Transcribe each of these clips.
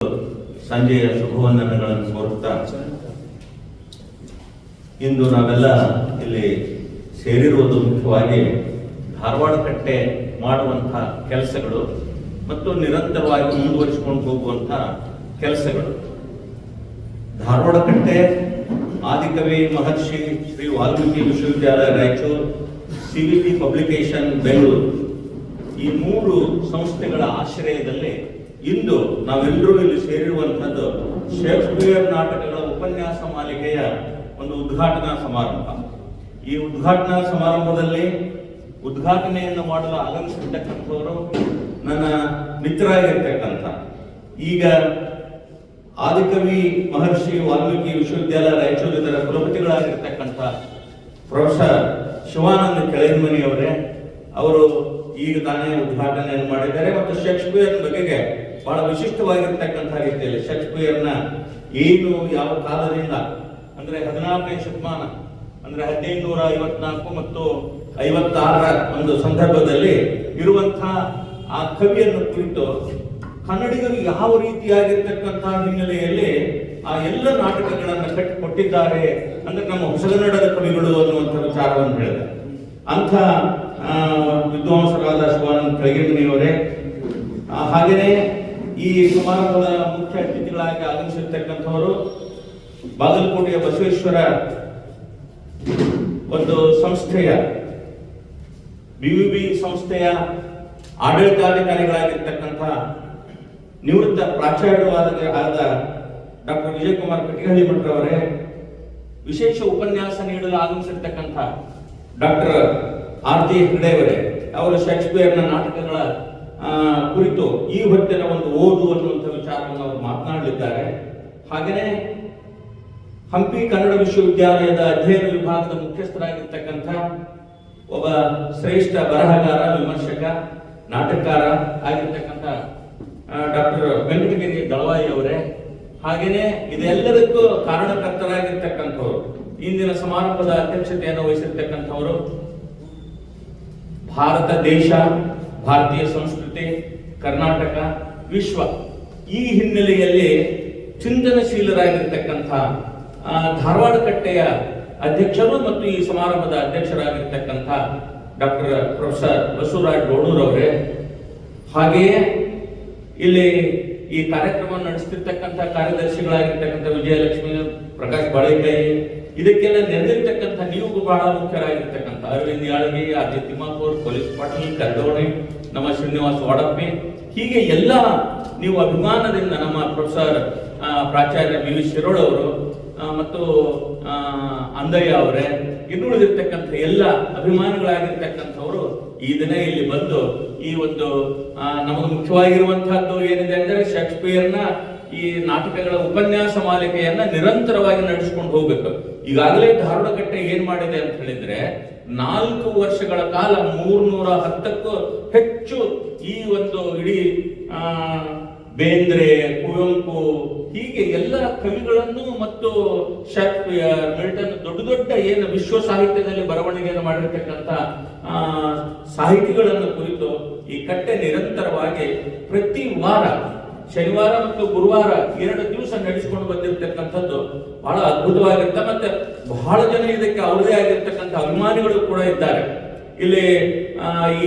ಸಂಜೆಯ ಶುಭವಂದನೆಗಳನ್ನು ಕೋರುತ್ತಾ ಇಂದು ನಾವೆಲ್ಲ ಇಲ್ಲಿ ಸೇರಿರುವುದು ಮುಖ್ಯವಾಗಿ ಧಾರವಾಡ ಕಟ್ಟೆ ಮಾಡುವಂತಹ ಕೆಲಸಗಳು ಮತ್ತು ನಿರಂತರವಾಗಿ ಮುಂದುವರಿಸಿಕೊಂಡು ಹೋಗುವಂತಹ ಕೆಲಸಗಳು. ಧಾರವಾಡ ಕಟ್ಟೆ ಆದಿಕವಿ ಮಹರ್ಷಿ ಶ್ರೀ ವಾಲ್ಮೀಕಿ ವಿಶ್ವವಿದ್ಯಾಲಯ ರಾಯಚೂರು, CVP ಪಬ್ಲಿಕೇಶನ್ ಬೆಂಗಳೂರು, ಈ ಮೂರು ಸಂಸ್ಥೆಗಳ ಆಶ್ರಯದಲ್ಲಿ ಇಂದು ನಾವೆಲ್ಲರೂ ಇಲ್ಲಿ ಸೇರಿರುವಂತಹದ್ದು ಶೇಕ್ಸ್ಪಿಯರ್ ನಾಟಕಗಳ ಉಪನ್ಯಾಸ ಮಾಲಿಕೆಯ ಒಂದು ಉದ್ಘಾಟನಾ ಸಮಾರಂಭ. ಈ ಉದ್ಘಾಟನಾ ಸಮಾರಂಭದಲ್ಲಿ ಉದ್ಘಾಟನೆಯನ್ನು ಮಾಡಲು ಆಗಮಿಸಿರ್ತಕ್ಕಂಥವರು ನನ್ನ ಮಿತ್ರರಾಗಿರ್ತಕ್ಕಂಥ, ಈಗ ಆದಿಕವಿ ಮಹರ್ಷಿ ವಾಲ್ಮೀಕಿ ವಿಶ್ವವಿದ್ಯಾಲಯ ರಾಯಚೂರು ಇದರ ಕುಲಪತಿಗಳಾಗಿರ್ತಕ್ಕಂಥ ಪ್ರೊಫೆಸರ್ ಶಿವಾನಂದ ಕೆಳಗಿಮನಿಯವರೇ. ಅವರು ಈಗ ತಾನೇ ಉದ್ಘಾಟನೆಯನ್ನು ಮಾಡಿದ್ದಾರೆ ಮತ್ತು ಶೇಕ್ಸ್ಪಿಯರ್ ಬಗೆಗೆ ಬಹಳ ವಿಶಿಷ್ಟವಾಗಿರ್ತಕ್ಕಂಥ ರೀತಿಯಲ್ಲಿ ಶೇಕ್ಸ್ಪಿಯರ್ನ ಏನು ಯಾವ ಕಾಲದಿಂದ ಅಂದ್ರೆ 16ನೇ ಶತಮಾನ ಅಂದ್ರೆ 1754 ಮತ್ತು 56ರ ಒಂದು ಸಂದರ್ಭದಲ್ಲಿ ಇರುವಂತಹ ಆ ಕವಿಯನ್ನು ಕುರಿತು ಕನ್ನಡಿಗರು ಯಾವ ರೀತಿಯಾಗಿರ್ತಕ್ಕಂತಹ ಹಿನ್ನೆಲೆಯಲ್ಲಿ ಆ ಎಲ್ಲ ನಾಟಕಗಳನ್ನು ಕಟ್ಟಿಕೊಟ್ಟಿದ್ದಾರೆ ಅಂದ್ರೆ ನಮ್ಮ ಹೊಸಗನ್ನಡದ ಕವಿಗಳು ಅನ್ನುವಂಥ ವಿಚಾರವನ್ನು ಹೇಳಿದೆ. ಅಂಥ ವಿದ್ವಾಂಸರಾದ ಶಿವಾನಂದ ಕೆಳಗಿಮನಿಯವರೇ, ಹಾಗೆಯೇ ಈ ಸಮಾರಂಭದ ಮುಖ್ಯ ಅತಿಥಿಗಳಾಗಿ ಆಗಮಿಸಿರ್ತಕ್ಕಂಥವರು ಬಾಗಲಕೋಟೆಯ ಬಸವೇಶ್ವರ ಒಂದು ಸಂಸ್ಥೆಯ BVB ಸಂಸ್ಥೆಯ ಆಡಳಿತಾಧಿಕಾರಿಗಳಾಗಿರ್ತಕ್ಕಂಥ ನಿವೃತ್ತ ಪ್ರಾಚಾರ್ಯರಾದ ಡಾಕ್ಟರ್ ವಿಜಯಕುಮಾರ್ ಕಟ್ಟಿಹಳ್ಳಿ ಭಟ್ರವರೇ, ವಿಶೇಷ ಉಪನ್ಯಾಸ ನೀಡಲು ಆಗಮಿಸಿರ್ತಕ್ಕಂಥ ಡಾಕ್ಟರ್ RG ಹೆಗ್ಡೆಯವರೇ, ಅವರು ಶೇಕ್ಸ್ಪಿಯರ್ನ ನಾಟಕಗಳ ಕುರಿತು ಈ ಹೊತ್ತಿನ ಒಂದು ಓದು ಅನ್ನುವಂಥ ವಿಚಾರವನ್ನು ಅವರು ಮಾತನಾಡಲಿದ್ದಾರೆ. ಹಾಗೆಯೇ ಹಂಪಿ ಕನ್ನಡ ವಿಶ್ವವಿದ್ಯಾಲಯದ ಅಧ್ಯಯನ ವಿಭಾಗದ ಮುಖ್ಯಸ್ಥರಾಗಿರ್ತಕ್ಕಂಥ ಒಬ್ಬ ಶ್ರೇಷ್ಠ ಬರಹಗಾರ, ವಿಮರ್ಶಕ, ನಾಟಕಕಾರ ಆಗಿರ್ತಕ್ಕಂಥ ಡಾಕ್ಟರ್ ವೆಂಕಟಗಿರಿ ದಳವಾಯಿ ಅವರೇ, ಹಾಗೆಯೇ ಇದೆಲ್ಲದಕ್ಕೂ ಕಾರಣಕರ್ತರಾಗಿರ್ತಕ್ಕಂಥವರು ಇಂದಿನ ಸಮಾರಂಭದ ಅಧ್ಯಕ್ಷತೆಯನ್ನು ವಹಿಸಿರ್ತಕ್ಕಂಥವರು ಭಾರತ ದೇಶ, ಭಾರತೀಯ ಸಂಸ್ಕೃತಿ, ಕರ್ನಾಟಕ, ವಿಶ್ವ ಈ ಹಿನ್ನೆಲೆಯಲ್ಲಿ ಚಿಂತನಶೀಲರಾಗಿರ್ತಕ್ಕಂಥ ಧಾರವಾಡ ಕಟ್ಟೆಯ ಅಧ್ಯಕ್ಷರು ಮತ್ತು ಈ ಸಮಾರಂಭದ ಅಧ್ಯಕ್ಷರಾಗಿರ್ತಕ್ಕಂಥ ಡಾಕ್ಟರ್ ಪ್ರೊಫೆಸರ್ ಬಸವರಾಜ್ ಡೋಣೂರ್ ಅವರೇ, ಹಾಗೆಯೇ ಇಲ್ಲಿ ಈ ಕಾರ್ಯಕ್ರಮ ನಡೆಸ್ತಿರ್ತಕ್ಕಂಥ ಕಾರ್ಯದರ್ಶಿಗಳಾಗಿರ್ತಕ್ಕಂಥ ವಿಜಯಲಕ್ಷ್ಮಿ, ಪ್ರಕಾಶ್ ಬಾಳೆಕಾಯಿ, ಇದಕ್ಕೆಲ್ಲ ನೆರೆದಿರ್ತಕ್ಕಂಥ ನೀವು ಬಹಳ ಮುಖ್ಯರಾಗಿರ್ತಕ್ಕಂಥ ಅರವಿಂದ್ ಯಾಳಗಿ, RG ತಿಮ್ಮಾಪುರ್, ಪೊಲೀಸ್ ಪಾಟೀಲ್, ಕರ್ಡೋಣಿ, ನಮ್ಮ ಶ್ರೀನಿವಾಸ್ ವಾಡಪ್ಪಿ, ಹೀಗೆ ಎಲ್ಲ ನೀವು ಅಭಿಮಾನದಿಂದ ನಮ್ಮ ಪ್ರೊಫೆಸರ್ ಪ್ರಾಚಾರ್ಯ BV ಶಿರೋಳ್ ಅವರು ಮತ್ತು ಅಂದಯ್ಯ ಅವರೇ, ಇನ್ನುಳಿದಿರ್ತಕ್ಕಂಥ ಎಲ್ಲ ಅಭಿಮಾನಿಗಳಾಗಿರ್ತಕ್ಕಂಥವರು ಈ ದಿನ ಇಲ್ಲಿ ಬಂದು ಈ ಒಂದು ನಮಗೆ ಮುಖ್ಯವಾಗಿರುವಂತಹದ್ದು ಏನಿದೆ ಅಂದ್ರೆ ಶೇಕ್ಸ್ಪಿಯರ್ನ ಈ ನಾಟಕಗಳ ಉಪನ್ಯಾಸ ಮಾಲಿಕೆಯನ್ನ ನಿರಂತರವಾಗಿ ನಡೆಸಿಕೊಂಡು ಹೋಗ್ಬೇಕು. ಈಗಾಗಲೇ ಧಾರವಾಡ ಕಟ್ಟೆ ಏನ್ ಮಾಡಿದೆ ಅಂತ ಹೇಳಿದ್ರೆ 4 ವರ್ಷಗಳ ಕಾಲ 310ಕ್ಕೂ ಹೆಚ್ಚು ಈ ಒಂದು ಇಡೀ ಬೇಂದ್ರೆ, ಕುವೆಂಪು, ಹೀಗೆ ಎಲ್ಲ ಕವಿಗಳನ್ನು ಮತ್ತು ಶೇಕ್ಸ್ಪಿಯರ್, ಮಿಲ್ಟನ್, ದೊಡ್ಡ ದೊಡ್ಡ ಏನು ವಿಶ್ವ ಸಾಹಿತ್ಯದಲ್ಲಿ ಬರವಣಿಗೆಯನ್ನು ಮಾಡಿರ್ತಕ್ಕಂಥ ಸಾಹಿತಿಗಳನ್ನು ಕುರಿತು ಈ ಕಟ್ಟೆ ನಿರಂತರವಾಗಿ ಪ್ರತಿ ವಾರ ಶನಿವಾರ ಮತ್ತು ಗುರುವಾರ 2 ದಿವಸ ನಡೆಸಿಕೊಂಡು ಬಂದಿರತಕ್ಕಂಥದ್ದು ಬಹಳ ಅದ್ಭುತವಾಗಿರುತ್ತೆ. ಮತ್ತೆ ಬಹಳ ಜನ ಇದಕ್ಕೆ ಅವರದೇ ಆಗಿರ್ತಕ್ಕಂಥ ಅಭಿಮಾನಿಗಳು ಕೂಡ ಇದ್ದಾರೆ. ಇಲ್ಲಿ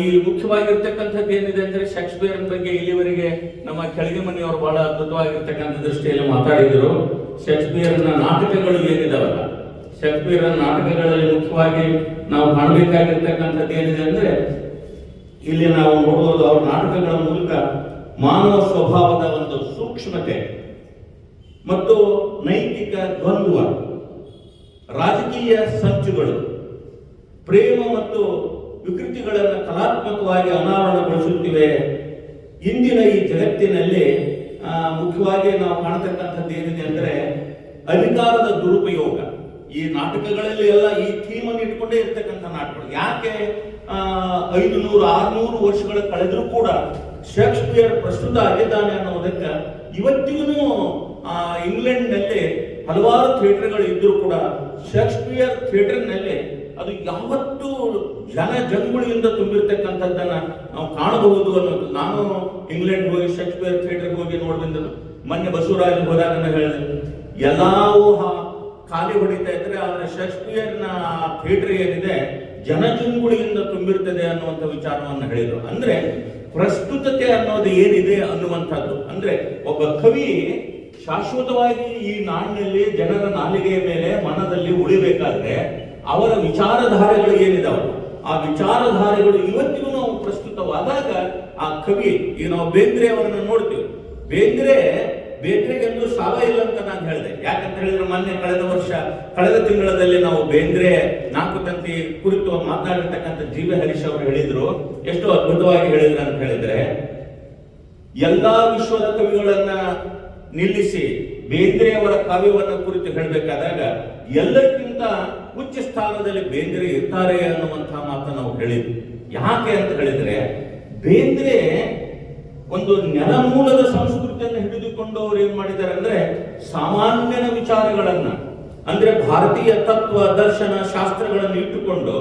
ಈ ಮುಖ್ಯವಾಗಿರ್ತಕ್ಕಂಥದ್ದು ಏನಿದೆ ಅಂದ್ರೆ ಶೇಕ್ಸ್ಪಿಯರ್ ಬಗ್ಗೆ ಇಲ್ಲಿವರೆಗೆ ನಮ್ಮ ಕೆಳಗಿಮನಿಯವರು ಬಹಳ ಅದ್ಭುತವಾಗಿರ್ತಕ್ಕಂಥ ದೃಷ್ಟಿಯಲ್ಲಿ ಮಾತಾಡಿದರು. ಶೇಕ್ಸ್ಪಿಯರ್ನ ನಾಟಕಗಳು ಏನಿದಾವಲ್ಲ, ಶೇಕ್ಸ್ಪಿಯರ್ ನಾಟಕಗಳಲ್ಲಿ ಮುಖ್ಯವಾಗಿ ನಾವು ಕಾಣಬೇಕಾಗಿರ್ತಕ್ಕಂಥದ್ದು ಏನಿದೆ ಅಂದ್ರೆ ಇಲ್ಲಿ ನಾವು ನೋಡುವುದು ಅವರ ನಾಟಕಗಳ ಮೂಲಕ ಮಾನವ ಸ್ವಭಾವದ ಒಂದು ಸೂಕ್ಷ್ಮತೆ ಮತ್ತು ನೈತಿಕ ದ್ವಂದ್ವ, ರಾಜಕೀಯ ಸಂಚುಗಳು, ಪ್ರೇಮ ಮತ್ತು ವಿಕೃತಿಗಳನ್ನು ಕಲಾತ್ಮಕವಾಗಿ ಅನಾವರಣಗೊಳಿಸುತ್ತಿವೆ. ಇಂದಿನ ಈ ಜಗತ್ತಿನಲ್ಲಿ ಮುಖ್ಯವಾಗಿ ನಾವು ಕಾಣತಕ್ಕಂಥದ್ದು ಏನಿದೆ ಅಂದ್ರೆ ಅಧಿಕಾರದ ದುರುಪಯೋಗ. ಈ ನಾಟಕಗಳಲ್ಲಿ ಎಲ್ಲ ಈ ಥೀಮನ್ನು ಇಟ್ಕೊಂಡೇ ಇರ್ತಕ್ಕಂಥ ನಾಟಕಗಳು. ಯಾಕೆ 500-600 ವರ್ಷಗಳ ಕಳೆದರೂ ಕೂಡ ಶೇಕ್ಸ್ಪಿಯರ್ ಪ್ರಸ್ತುತ ಆಗಿದ್ದಾನೆ ಅನ್ನೋದಕ್ಕೆ ಇವತ್ತಿಗೂ ಇಂಗ್ಲೆಂಡ್ನಲ್ಲಿ ಹಲವಾರು ಥಿಯೇಟರ್ಗಳು ಇದ್ದರೂ ಕೂಡ ಶೇಕ್ಸ್ಪಿಯರ್ ಥಿಯೇಟರ್ನಲ್ಲಿ ಅದು ಯಾವತ್ತೂ ಜಂಗುಳಿಯಿಂದ ತುಂಬಿರ್ತಕ್ಕಂಥದ್ದನ್ನ ನಾವು ಕಾಣಬಹುದು ಅನ್ನೋದು. ನಾನು ಇಂಗ್ಲೆಂಡ್ ಹೋಗಿ ಶೇಕ್ಸ್ಪಿಯರ್ ಥಿಯೇಟರ್ಗೆ ಹೋಗಿ ನೋಡಿದ ಮೊನ್ನೆ ಬಸವರಾಜ್ ಹೋದಾಗ ಹೇಳಿದೆ, ಎಲ್ಲವೂ ಖಾಲಿ ಹೊಡಿತಾ ಇದ್ರೆ ಅವರ ಶೇಕ್ಸ್ಪಿಯರ್ನ ಥಿಯೇಟರ್ ಏನಿದೆ ಜನಜುಂಗುಳಿಯಿಂದ ತುಂಬಿರ್ತದೆ ಅನ್ನುವಂಥ ವಿಚಾರವನ್ನು ಹೇಳಿದರು. ಅಂದ್ರೆ ಪ್ರಸ್ತುತತೆ ಅನ್ನೋದು ಏನಿದೆ ಅನ್ನುವಂಥದ್ದು, ಅಂದ್ರೆ ಒಬ್ಬ ಕವಿ ಶಾಶ್ವತವಾಗಿ ಈ ನಾಡಿನಲ್ಲಿ ಜನರ ನಾಲಿಗೆಯ ಮೇಲೆ ಮನದಲ್ಲಿ ಉಳಿಬೇಕಾದ್ರೆ ಅವರ ವಿಚಾರಧಾರೆಗಳು ಏನಿದಾವೆ ಆ ವಿಚಾರಧಾರೆಗಳು ಇವತ್ತಿಗೂ ನಾವು ಪ್ರಸ್ತುತವಾದಾಗ ಆ ಕವಿ, ಈಗ ನಾವು ಬೇಂದ್ರೆ ಅವರನ್ನ ನೋಡ್ತೀವಿ. ಬೇಂದ್ರೆಗೆಂದು ಸಾವ ಇಲ್ಲ ಅಂತ ನಾನು ಹೇಳಿದೆ. ಯಾಕಂತ ಹೇಳಿದ್ರೆ ಮೊನ್ನೆ ಕಳೆದ ತಿಂಗಳಲ್ಲಿ ನಾವು ಬೇಂದ್ರೆ 4 ತಂತಿ ಕುರಿತು ಮಾತನಾಡಿರ್ತಕ್ಕಂಥ ಜಿ ವಿ ಹರೀಶ್ ಅವರು ಹೇಳಿದ್ರು. ಎಷ್ಟು ಅದ್ಭುತವಾಗಿ ಹೇಳಿದ್ರು ಅಂತ ಹೇಳಿದ್ರೆ, ಎಲ್ಲಾ ವಿಶ್ವದ ಕವಿಗಳನ್ನ ನಿಲ್ಲಿಸಿ ಬೇಂದ್ರೆ ಅವರ ಕಾವ್ಯವನ್ನ ಕುರಿತು ಹೇಳಬೇಕಾದಾಗ ಎಲ್ಲಕ್ಕಿಂತ ಉಚ್ಚ ಸ್ಥಾನದಲ್ಲಿ ಬೇಂದ್ರೆ ಇರ್ತಾರೆ ಅನ್ನುವಂತಹ ಮಾತನ್ನು ನಾವು ಹೇಳಿದ್ವಿ. ಯಾಕೆ ಅಂತ ಹೇಳಿದ್ರೆ, ಬೇಂದ್ರೆ ಒಂದು ನೆಲಮೂಲದ ಸಂಸ್ಕೃತಿಯನ್ನು ಹಿಡಿದುಕೊಂಡು ಅವರು ಏನ್ ಮಾಡಿದ್ದಾರೆ ಅಂದ್ರೆ ಸಾಮಾನ್ಯನ ವಿಚಾರಗಳನ್ನ, ಅಂದ್ರೆ ಭಾರತೀಯ ತತ್ವ ದರ್ಶನ ಶಾಸ್ತ್ರಗಳನ್ನು ಇಟ್ಟುಕೊಂಡು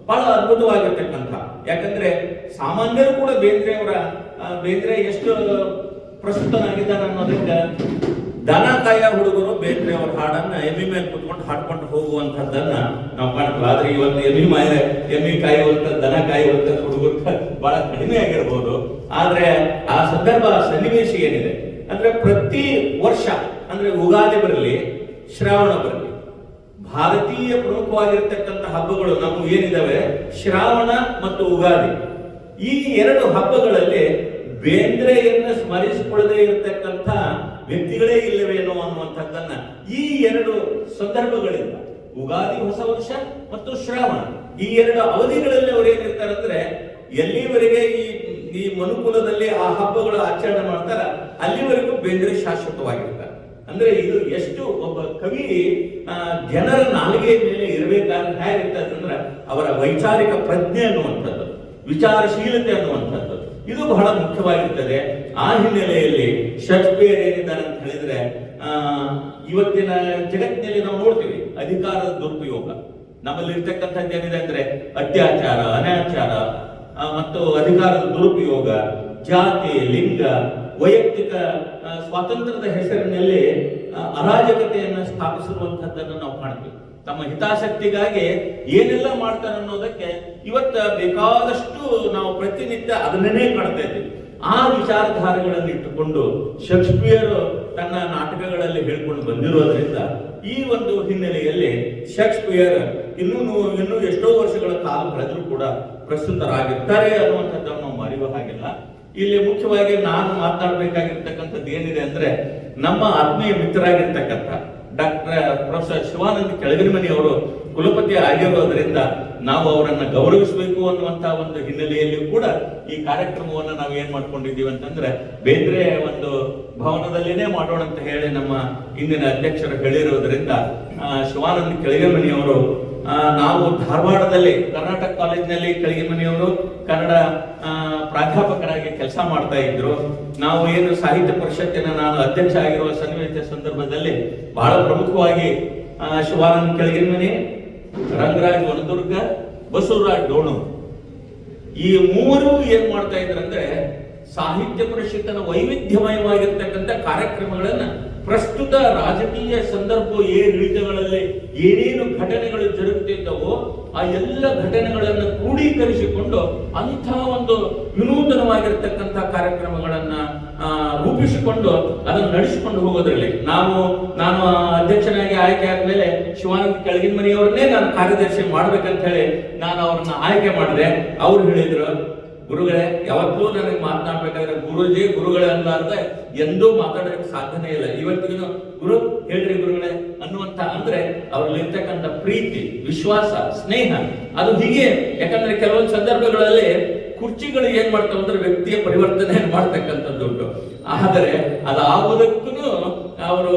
ಬಹಳ ಅದ್ಭುತವಾಗಿರ್ತಕ್ಕಂಥ, ಯಾಕಂದ್ರೆ ಸಾಮಾನ್ಯರು ಕೂಡ ಬೇಂದ್ರೆ ಎಷ್ಟು ಪ್ರಸ್ತುತನಾಗಿದ್ದಾನೆ ಅನ್ನೋದಕ್ಕೆ ದನ ಕಾಯ ಹುಡುಗರು ಬೇಂದ್ರೆ ಅವರ ಹಾಡನ್ನ ಎಮ್ಮಿ ಮೇಲೆ ಕುತ್ಕೊಂಡು ಹಾಡ್ಕೊಂಡು ಹೋಗುವಂತದ್ದನ್ನ ನಾವು ಕಾಣ್ತೀವಿ. ಆದ್ರೆ ಇವತ್ತು ಎಮ್ಮಿ ಕಾಯುವಂತ ದನ ಕಾಯುವಂತ ಹುಡುಗರು ಬಹಳ ಕಡಿಮೆ ಆಗಿರ್ಬೋದು. ಆದ್ರೆ ಆ ಸಂದರ್ಭ ಸನ್ನಿವೇಶ ಏನಿದೆ ಅಂದ್ರೆ, ಪ್ರತಿ ವರ್ಷ ಅಂದ್ರೆ ಯುಗಾದಿ ಬರಲಿ ಶ್ರಾವಣ ಬರಲಿ, ಭಾರತೀಯ ಪ್ರಮುಖವಾಗಿರ್ತಕ್ಕಂಥ ಹಬ್ಬಗಳು ನಮ್ಮ ಏನಿದಾವೆ ಶ್ರಾವಣ ಮತ್ತು ಯುಗಾದಿ, ಈ 2 ಹಬ್ಬಗಳಲ್ಲಿ ಬೇಂದ್ರೆಯನ್ನ ಸ್ಮರಿಸಿಕೊಳ್ಳದೆ ಇರತಕ್ಕಂಥ ವ್ಯಕ್ತಿಗಳೇ ಇಲ್ಲವೇನೋ ಅನ್ನುವಂಥದ್ದನ್ನ ಈ 2 ಸಂದರ್ಭಗಳಿಂದ, ಯುಗಾದಿ ಹೊಸ ವರ್ಷ ಮತ್ತು ಶ್ರಾವಣ, ಈ 2 ಅವಧಿಗಳಲ್ಲಿ ಅವರು ಏನಿರ್ತಾರೆ ಅಂದ್ರೆ, ಎಲ್ಲಿವರೆಗೆ ಈ ಮನುಕುಲದಲ್ಲಿ ಆ ಹಬ್ಬಗಳ ಆಚರಣೆ ಮಾಡ್ತಾರ ಅಲ್ಲಿವರೆಗೂ ಬೇಂದ್ರೆ ಶಾಶ್ವತವಾಗಿರ್ತಾರೆ. ಅಂದ್ರೆ ಇದು ಎಷ್ಟು ಒಬ್ಬ ಕವಿ ಜನರ ನಾಲಿಗೆಯ ಮೇಲೆ ಇರಬೇಕಾದ್ರೆ ಹೇಗಿರ್ತದೆ ಅಂದ್ರೆ, ಅವರ ವೈಚಾರಿಕ ಪ್ರಜ್ಞೆ ಅನ್ನುವಂಥದ್ದು, ವಿಚಾರಶೀಲತೆ ಅನ್ನುವಂಥದ್ದು ಇದು ಬಹಳ ಮುಖ್ಯವಾಗಿರ್ತದೆ. ಆ ಹಿನ್ನೆಲೆಯಲ್ಲಿ ಶೇಕ್ಸ್ಪಿಯರ್ ಏನಿದ್ದಾರೆ ಅಂತ ಹೇಳಿದ್ರೆ, ಇವತ್ತಿನ ಜಗತ್ತಿನಲ್ಲಿ ನಾವು ನೋಡ್ತೀವಿ ಅಧಿಕಾರದ ದುರುಪಯೋಗ. ನಮ್ಮಲ್ಲಿ ಇರ್ತಕ್ಕಂಥದ್ದು ಏನಿದೆ ಅಂದ್ರೆ ಅತ್ಯಾಚಾರ, ಅನಾಚಾರ ಮತ್ತು ಅಧಿಕಾರದ ದುರುಪಯೋಗ, ಜಾತಿ, ಲಿಂಗ, ವೈಯಕ್ತಿಕ ಸ್ವಾತಂತ್ರ್ಯದ ಹೆಸರಿನಲ್ಲಿ ಅರಾಜಕತೆಯನ್ನು ಸ್ಥಾಪಿಸಿರುವಂತಹದ್ದನ್ನು ನಾವು ಕಾಣ್ತೀವಿ. ತಮ್ಮ ಹಿತಾಸಕ್ತಿಗಾಗಿ ಏನೆಲ್ಲ ಮಾಡ್ತಾರೆ ಅನ್ನೋದಕ್ಕೆ ಇವತ್ತು ಬೇಕಾದಷ್ಟು ನಾವು ಪ್ರತಿನಿತ್ಯ ಅದನ್ನೇ ಕಾಣ್ತಾ ಇದ್ದೀವಿ. ಆ ವಿಚಾರಧಾರೆಗಳನ್ನು ಇಟ್ಟುಕೊಂಡು ಶೇಕ್ಸ್ಪಿಯರ್ ತನ್ನ ನಾಟಕಗಳಲ್ಲಿ ಹೇಳ್ಕೊಂಡು ಬಂದಿರೋದ್ರಿಂದ ಈ ಒಂದು ಹಿನ್ನೆಲೆಯಲ್ಲಿ ಶೇಕ್ಸ್ಪಿಯರ್ ಇನ್ನೂ ಎಷ್ಟೋ ವರ್ಷಗಳ ಕಾಲ ಕಳೆದರೂ ಕೂಡ ಪ್ರಸ್ತುತರಾಗಿರ್ತಾರೆ ಅನ್ನುವಂಥದ್ದನ್ನು ನಾವು ಮರೆಯುವ ಹಾಗಿಲ್ಲ. ಇಲ್ಲಿ ಮುಖ್ಯವಾಗಿ ನಾನು ಮಾತನಾಡಬೇಕಾಗಿರ್ತಕ್ಕಂಥದ್ದು ಏನಿದೆ ಅಂದ್ರೆ, ನಮ್ಮ ಆತ್ಮೀಯ ಮಿತ್ರರಾಗಿರ್ತಕ್ಕಂಥ ಪ್ರೊಫೆಸರ್ ಶಿವಾನಂದ ಕೆಳಗನಮನಿ ಅವರು ಕುಲಪತಿ ಆಗಿರೋದ್ರಿಂದ ನಾವು ಅವರನ್ನ ಗೌರವಿಸಬೇಕು ಅನ್ನುವಂತಹ ಒಂದು ಹಿನ್ನೆಲೆಯಲ್ಲಿ ಕೂಡ ಈ ಕಾರ್ಯಕ್ರಮವನ್ನು ನಾವು ಏನ್ ಮಾಡ್ಕೊಂಡಿದ್ದೀವಿ ಅಂತಂದ್ರೆ, ಬೇಂದ್ರೆ ಒಂದು ಭವನದಲ್ಲಿನೇ ಮಾಡೋಣ ಅಂತ ಹೇಳಿ ನಮ್ಮ ಇಂದಿನ ಅಧ್ಯಕ್ಷರು ಹೇಳಿರೋದ್ರಿಂದ ಶಿವಾನಂದ ಕೆಳಗನಮನಿ ಅವರು, ನಾವು ಧಾರವಾಡದಲ್ಲಿ ಕರ್ನಾಟಕ ಕಾಲೇಜಿನಲ್ಲಿ ಕೆಳಗನಮನಿಯವರು ಕನ್ನಡ ಪ್ರಾಧ್ಯಾಪಕರಾಗಿ ಕೆಲಸ ಮಾಡ್ತಾ ಇದ್ರು. ನಾವು ಏನು ಸಾಹಿತ್ಯ ಪರಿಷತ್ತಿನ ನಾನು ಅಧ್ಯಕ್ಷ ಆಗಿರುವ ಸನ್ನಿವೇಶ ಸಂದರ್ಭದಲ್ಲಿ ಬಹಳ ಪ್ರಮುಖವಾಗಿ ಶಿವಾನಂದ ಕೆಳಗನಮನಿ, ರಂಗರಾಜ್ ವನದುರ್ಗ, ಬಸವರಾಜ್ ಡೋಣು ಈ 3 ಏನ್ ಮಾಡ್ತಾ ಇದ್ರಂದ್ರೆ, ಸಾಹಿತ್ಯ ಪರಿಷತ್ತಿನ ವೈವಿಧ್ಯಮಯವಾಗಿರ್ತಕ್ಕಂಥ ಕಾರ್ಯಕ್ರಮಗಳನ್ನ ಪ್ರಸ್ತುತ ರಾಜಕೀಯ ಸಂದರ್ಭ ಏರಿಳಿತಗಳಲ್ಲಿ ಏನೇನು ಘಟನೆಗಳು ಜರುಗುತ್ತಿದ್ದವೋ ಆ ಎಲ್ಲ ಘಟನೆಗಳನ್ನು ಕ್ರೋಢೀಕರಿಸಿಕೊಂಡು ಅಂತಹ ಒಂದು ವಿನೂತನವಾಗಿರ್ತಕ್ಕಂಥ ಕಾರ್ಯಕ್ರಮಗಳನ್ನ ರೂಪಿಸಿಕೊಂಡು ಅದನ್ನು ನಡೆಸಿಕೊಂಡು ಹೋಗೋದ್ರಲ್ಲಿ ನಾನು ಅಧ್ಯಕ್ಷನಾಗಿ ಆಯ್ಕೆ ಆದ್ಮೇಲೆ ಶಿವಾನಂದ ಕೆಳಗನಮನಿಯವರನ್ನೇ ನಾನು ಕಾರ್ಯದರ್ಶಿ ಮಾಡ್ಬೇಕಂತ ಹೇಳಿ ನಾನು ಅವ್ರನ್ನ ಆಯ್ಕೆ ಮಾಡಿದೆ. ಅವ್ರು ಹೇಳಿದ್ರು, ಗುರುಗಳೇ, ಯಾವತ್ತೂ ನನಗೆ ಮಾತನಾಡ್ಬೇಕಾದ್ರೆ ಗುರುಗಳೇ ಅನ್ಲಾರ್ದ ಎಂದೂ ಮಾತಾಡೋಕೆ ಸಾಧ್ಯನೇ ಇಲ್ಲ. ಇವತ್ತಿಗೂ ಗುರು ಹೇಳ್ರಿ ಗುರುಗಳೇ ಅನ್ನುವಂತ ಅಂದ್ರೆ ಅವ್ರಲ್ಲಿ ಇರ್ತಕ್ಕಂಥ ಪ್ರೀತಿ, ವಿಶ್ವಾಸ, ಸ್ನೇಹ ಅದು ಹೀಗೆ. ಯಾಕಂದ್ರೆ ಕೆಲವೊಂದು ಸಂದರ್ಭಗಳಲ್ಲಿ ಕುರ್ಚಿಗಳು ಏನ್ ಮಾಡ್ತಾವ ಅಂದ್ರೆ ವ್ಯಕ್ತಿಯ ಪರಿವರ್ತನೆ ಮಾಡ್ತಕ್ಕಂಥದ್ದು. ಆದರೆ ಅದಾಗುವುದಕ್ಕೂ ಅವರು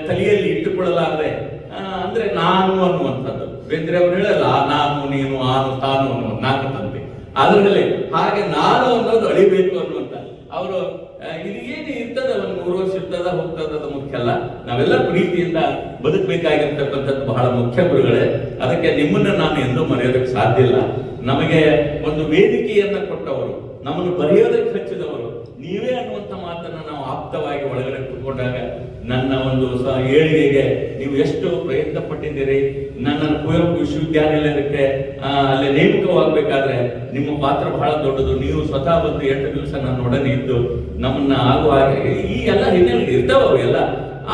ತಲೆಯಲ್ಲಿ ಇಟ್ಟುಕೊಳ್ಳಲಾರದೆ ಅಂದ್ರೆ ನಾನು ಅನ್ನುವಂಥದ್ದು. ಬೇಂದ್ರೆ ಅವರು ಹೇಳಲ್ಲ ನಾನು, ನೀನು, ಆನು, ತಾನು ಅನ್ನುವ 4 ತಂದೆ. ಅದರಲ್ಲಿ ಹಾಗೆ ನಾನು ಅನ್ನೋದು ಅಳಿಬೇಕು ಅನ್ನುವಂತ ಅವರು ಇದು ಏನು ಇರ್ತದ, ಒಂದು 3 ವರ್ಷ ಇರ್ತದ ಹೋಗ್ತದ, ಅದು ಮುಖ್ಯ ಅಲ್ಲ. ನಾವೆಲ್ಲ ಪ್ರೀತಿಯಿಂದ ಬದುಕಬೇಕಾಗಿರ್ತಕ್ಕಂಥದ್ದು ಬಹಳ ಮುಖ್ಯ ಗುರುಗಳೇ. ಅದಕ್ಕೆ ನಿಮ್ಮನ್ನ ನಾನು ಎಂದೂ ಮರೆಯೋದಕ್ಕೆ ಸಾಧ್ಯ ಇಲ್ಲ. ನಮಗೆ ಒಂದು ವೇದಿಕೆಯನ್ನ ಕೊಟ್ಟವರು, ನಮ್ಮನ್ನು ಬರೆಯೋದಕ್ಕೆ ಹಚ್ಚಿದವರು, ನೀವೇ ಅನ್ನುವಂಥ ಮಾತನ್ನ ನಾವು ಆಪ್ತವಾಗಿ ಒಳಗಡೆ ಕೂತ್ಕೊಂಡಾಗ ನನ್ನ ಒಂದು ಏಳಿಗೆಗೆ ನೀವು ಎಷ್ಟು ಪ್ರಯತ್ನ ಪಟ್ಟಿದ್ದೀರಿ, ನನ್ನನ್ನು ಕುವೆಂಪು ವಿಶ್ವವಿದ್ಯಾನಿಲಯಕ್ಕೆ ಅಲ್ಲಿ ನೇಮಕವಾಗಬೇಕಾದ್ರೆ ನಿಮ್ಮ ಪಾತ್ರ ಬಹಳ ದೊಡ್ಡದು. ನೀವು ಸ್ವತಃ ಬಂದು 8 ದಿವಸ ನನ್ನೊಡನೆ ಇದ್ದು ನಮ್ಮನ್ನ ಆಗುವಾಗ ಈ ಎಲ್ಲ ಹಿನ್ನೆಲೆ ಇರ್ತಾವ ಅವೆಲ್ಲ.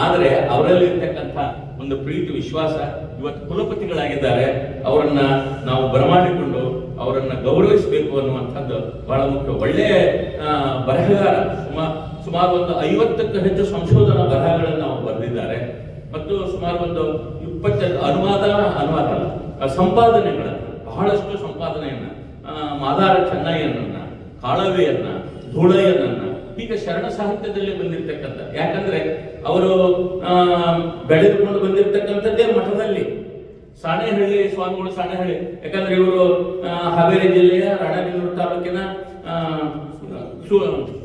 ಆದರೆ ಅವರಲ್ಲಿ ಇರ್ತಕ್ಕಂಥ ಒಂದು ಪ್ರೀತಿ ವಿಶ್ವಾಸ ಇವತ್ತು ಕುಲಪತಿಗಳಾಗಿದ್ದಾರೆ. ಅವರನ್ನ ನಾವು ಬರಮಾಡಿಕೊಂಡು ಅವರನ್ನ ಗೌರವಿಸಬೇಕು ಅನ್ನುವಂಥದ್ದು ಬಹಳ ಮುಖ್ಯ. ಒಳ್ಳೆಯ ಬರಹಗಾರ, ಸುಮಾರು ಒಂದು 50ಕ್ಕೂ ಹೆಚ್ಚು ಸಂಶೋಧನಾ ಬರಹಗಳನ್ನು ಅವರು ಬರೆದಿದ್ದಾರೆ ಮತ್ತು ಸುಮಾರು ಒಂದು 20 ಸಂಪಾದನೆಗಳನ್ನ, ಬಹಳಷ್ಟು ಸಂಪಾದನೆಯನ್ನ, ಮಾದಾರ ಚೆನ್ನಯ್ಯನನ್ನ, ಕಾಳವೆಯನ್ನ, ಧೂಳಯ್ಯನನ್ನ, ಈಗ ಶರಣ ಸಾಹಿತ್ಯದಲ್ಲಿ ಬಂದಿರತಕ್ಕಂಥ, ಯಾಕಂದ್ರೆ ಅವರು ಬೆಳೆದುಕೊಂಡು ಬಂದಿರತಕ್ಕಂಥದ್ದೇ ಮಠದಲ್ಲಿ. ಸಾಣೆಹಳ್ಳಿ ಸ್ವಾಮಿಗಳು, ಸಾಣೆಹಳ್ಳಿ, ಯಾಕಂದ್ರೆ ಇವರು ಹಾವೇರಿ ಜಿಲ್ಲೆಯ ರಾಣೆಬೆನ್ನೂರು ತಾಲೂಕಿನ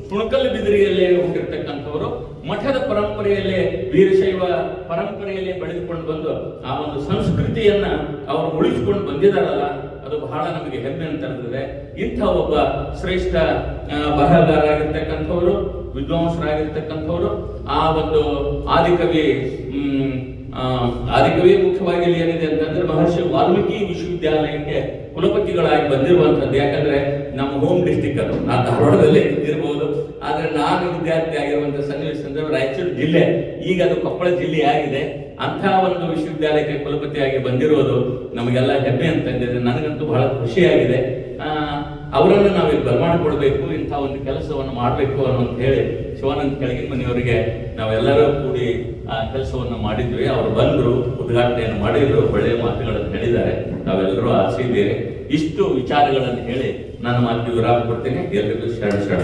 ಸುಣಕಲ್ ಬಿದಿರಿಯಲ್ಲೇ ಹುಟ್ಟಿರ್ತಕ್ಕಂಥವರು. ಮಠದ ಪರಂಪರೆಯಲ್ಲೇ, ವೀರಶೈವ ಪರಂಪರೆಯಲ್ಲೇ ಬೆಳೆದುಕೊಂಡು ಬಂದು ಆ ಒಂದು ಸಂಸ್ಕೃತಿಯನ್ನ ಅವರು ಉಳಿಸಿಕೊಂಡು ಬಂದಿದ್ದಾರಲ್ಲ, ಅದು ಬಹಳ ನಮಗೆ ಹೆಮ್ಮೆ ಅಂತ ಅನಿಸಿದೆ. ಇಂಥ ಒಬ್ಬ ಶ್ರೇಷ್ಠ ಬರಹಗಾರರಾಗಿರ್ತಕ್ಕಂಥವರು, ವಿದ್ವಾಂಸರಾಗಿರ್ತಕ್ಕಂಥವರು, ಆ ಒಂದು ಆದಿಕವಿ ಮುಖ್ಯವಾಗಿ ಇಲ್ಲಿ ಏನಿದೆ ಅಂತಂದ್ರೆ ಮಹರ್ಷಿ ವಾಲ್ಮೀಕಿ ವಿಶ್ವವಿದ್ಯಾಲಯಕ್ಕೆ ಕುಲಪತಿಗಳಾಗಿ ಬಂದಿರುವಂಥದ್ದು. ಯಾಕಂದ್ರೆ ನಮ್ಮ ಹೋಮ್ ಡಿಸ್ಟಿಕ್ ಅದು, ನಾನು ಧಾರವಾಡದಲ್ಲೇ ಇದ್ದಿರಬಹುದು, ಆದ್ರೆ ನಾನು ವಿದ್ಯಾರ್ಥಿ ಆಗಿರುವಂತಹ ಸನ್ನಿವೇಶ ಸಂದರ್ಭ ರಾಯಚೂರು ಜಿಲ್ಲೆ, ಈಗ ಅದು ಕೊಪ್ಪಳ ಜಿಲ್ಲೆ ಆಗಿದೆ. ಅಂಥ ಒಂದು ವಿಶ್ವವಿದ್ಯಾಲಯಕ್ಕೆ ಕುಲಪತಿಯಾಗಿ ಬಂದಿರೋದು ನಮಗೆಲ್ಲ ಹೆಮ್ಮೆ ಅಂತಂದಿದೆ. ನನಗಂತೂ ಬಹಳ ಖುಷಿಯಾಗಿದೆ. ಅವರನ್ನು ನಾವಿಲ್ಲಿ ಬರಮಾಡಿಕೊಡ್ಬೇಕು, ಇಂಥ ಒಂದು ಕೆಲಸವನ್ನು ಮಾಡಬೇಕು ಅನ್ನೋಂತ ಹೇಳಿ ಶಿವಾನಂದ ಕೆಳಗಿನ ಮನೆಯವರಿಗೆ ನಾವೆಲ್ಲರೂ ಕೂಡಿ ಆ ಕೆಲಸವನ್ನು ಮಾಡಿದ್ವಿ. ಅವರು ಬಂದರು, ಉದ್ಘಾಟನೆಯನ್ನು ಮಾಡಿದ್ರು, ಒಳ್ಳೆಯ ಮಾತುಗಳನ್ನು ಹೇಳಿದ್ದಾರೆ, ನಾವೆಲ್ಲರೂ ಆಸೆ ಬೇರೆ. ಇಷ್ಟು ವಿಚಾರಗಳನ್ನು ಹೇಳಿ ನಾನು ಮಾತಿಗೆ ವಿರಾಮ ಕೊಡ್ತೇನೆ. ಎಲ್ಲರಿಗೂ ಶರಣ.